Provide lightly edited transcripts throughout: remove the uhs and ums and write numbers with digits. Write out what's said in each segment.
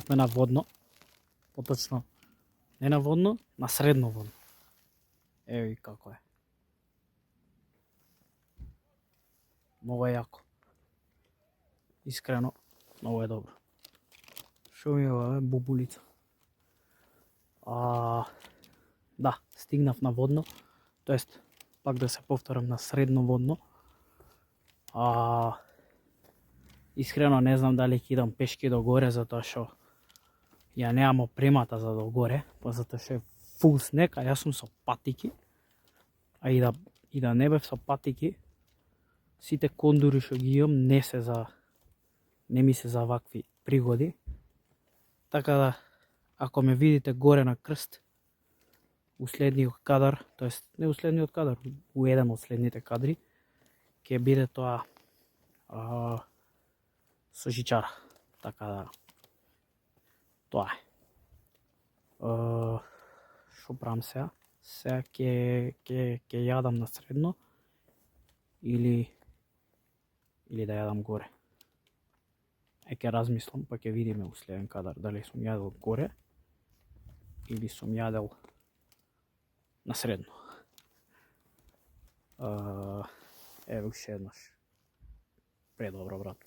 стигнавме на водно, поточно не на водно, на средно водно. Еви како е. Многу е јако. Искрено, многу е добро. Шо ми е ова, бубулица? Да, стигнав на водно, тоест пак да се повторам на средно водно. Искрено не знам дали ќе идам пешки до горе, затоа што ја немам опремата за до горе, затоа што е фул снег, а јас сум со патики. А и да не бев со патики, сите кондури што ги имам не ми се за вакви пригоди. Така да, ако ме видите горе на крст, уследниот кадар, тоест не уследниот кадар, у еден од следните кадри, ќе биде тоа со жичара. Така да, тоа е. Шо правам сега? Сега ќе јадам на средно или да јадам горе. Ќе размислам, па ќе видиме у следен кадар дали сум јадел горе или сум јадел на средно. Еве уште еднаш. Предобро, брат.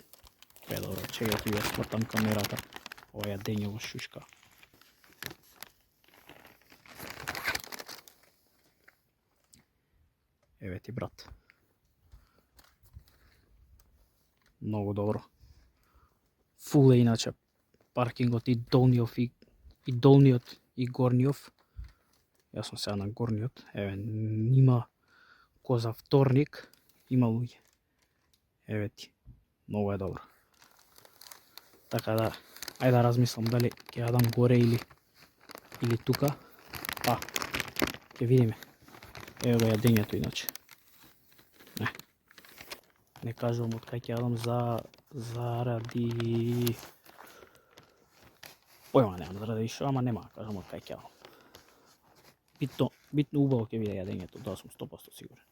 Предобро. Чекај ти ја смртам камерата. Ова ја дењево шушка. Еве ти, брат. Многу добро. Фул е иначе паркингот и долниот и горниот. Јас сум сега на горниот. Еве, нима ко за вторник има луѓе. Еве ти. Многу е добро. Така да, ајде да размислам дали ќе јадам горе или тука. Па, ќе видиме. Ево го јадењето иначе. Не кажувам од кај ќе јадам заради... Појма немам заради шо, ама нема да кажам од кај ќе јадам. Битно убаво ќе биде јадењето, да сум 100% сигурен.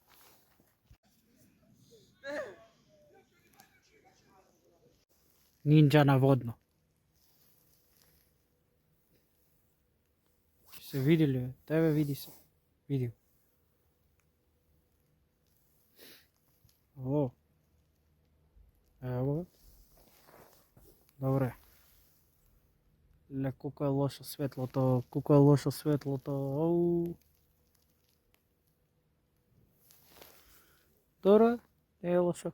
Нинџа на водно. Се види ли? Тебе види се. Види. О. Ево. Добре. Ле, колко е лошо светлото. Колко е лошо светлото. Оу. Добре, не е лошо.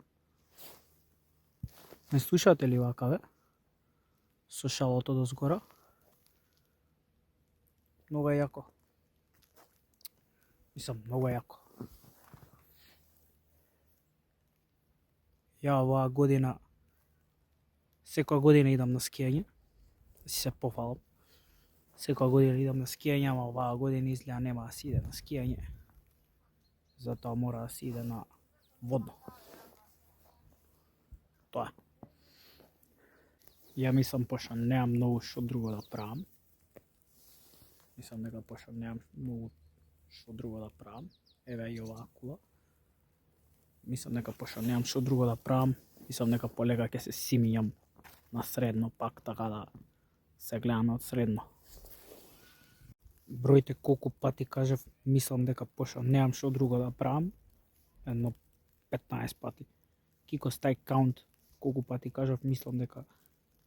Не слушате ли вака, бе? Со шалото до згора. Многу е јако. Мислам, многу е јако. Ја оваа година, секоја година идам на скијање, да си се пофалам. Секоја година идам на скијање, ама оваа година изгледа нема да се иде на скијање. Затоа мора да се иде на водно. Тоа е. Ја мислам, пошто немам многу што друго да правам. Мислам дека пошто немам многу што друго да правам. Еве и оваа кула. Мислам дека пошто немам што друго да правам, мислам дека полека ќе се симињам на средно пак, така да се гледаме од средно. Бројте колку пати кажав, мислам дека пошто немам што друго да правам, едно 15 пати. Кико стај каунт колку пати кажав, мислам дека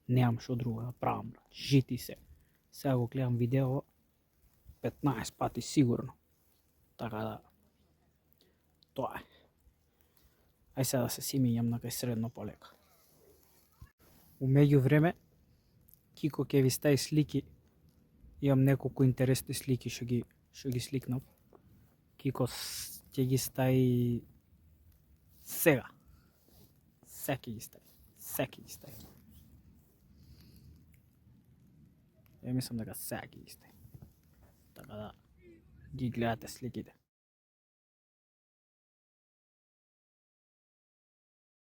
немам што друго да правам. Жити се. Сега го гледам видео 15 пати сигурно. Така да, тоа е. Ај сега да се симињам на кај средно полека. У меѓувреме, Кико ќе ви стаи слики, имам неколку интересни слики што ги сликнав. Кико ќе ги стаи сега. Сега ќе ги стаи. Сега ќе ги стаи. Ја мислам дека сега ќе ги стаи. Така да ги гледате сликите.